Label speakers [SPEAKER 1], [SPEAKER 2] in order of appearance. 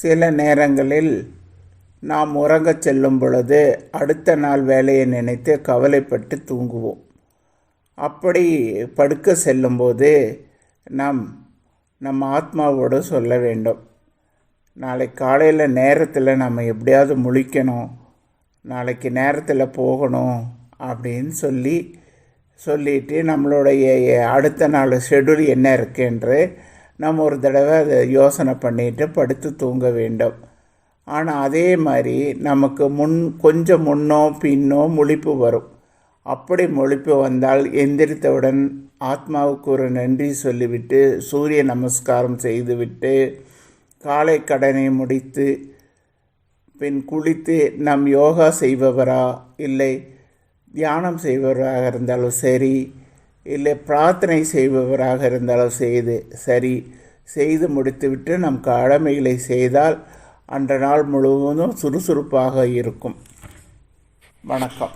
[SPEAKER 1] சில நேரங்களில் நாம் உறங்கச் செல்லும் பொழுது அடுத்த நாள் வேலையை நினைத்து கவலைப்பட்டு தூங்குவோம். அப்படி படுக்க செல்லும்போது நம்ம ஆத்மாவோடு சொல்ல வேண்டும், நாளைக்கு காலையில் நேரத்தில் நம்ம எப்படியாவது முழிக்கணும், நாளைக்கு நேரத்தில் போகணும் அப்படின்னு சொல்லிட்டு நம்மளுடைய அடுத்த நாள் ஷெட்யூல் என்ன இருக்குன்று நம்ம ஒரு தடவை அதை யோசனை பண்ணிட்டு படுத்து தூங்க வேண்டும். ஆனால் அதே மாதிரி நமக்கு கொஞ்சம் முன்னோ பின்னோ முழிப்பு வரும். அப்படி முழிப்பு வந்தால் எந்திரித்தவுடன் ஆத்மாவுக்கு ஒரு நன்றி சொல்லிவிட்டு சூரிய நமஸ்காரம் செய்துவிட்டு காலை கடனை முடித்து பின் குளித்து நம் யோகா செய்பவரா இல்லை தியானம் செய்பவராக இருந்தாலும் சரி, இல்லை பிரார்த்தனை செய்பவராக இருந்தாலும் செய்து முடித்துவிட்டு நம் கடமைகளை செய்தால் அன்ற நாள் முழுவதும் சுறுசுறுப்பாக இருக்கும். வணக்கம்.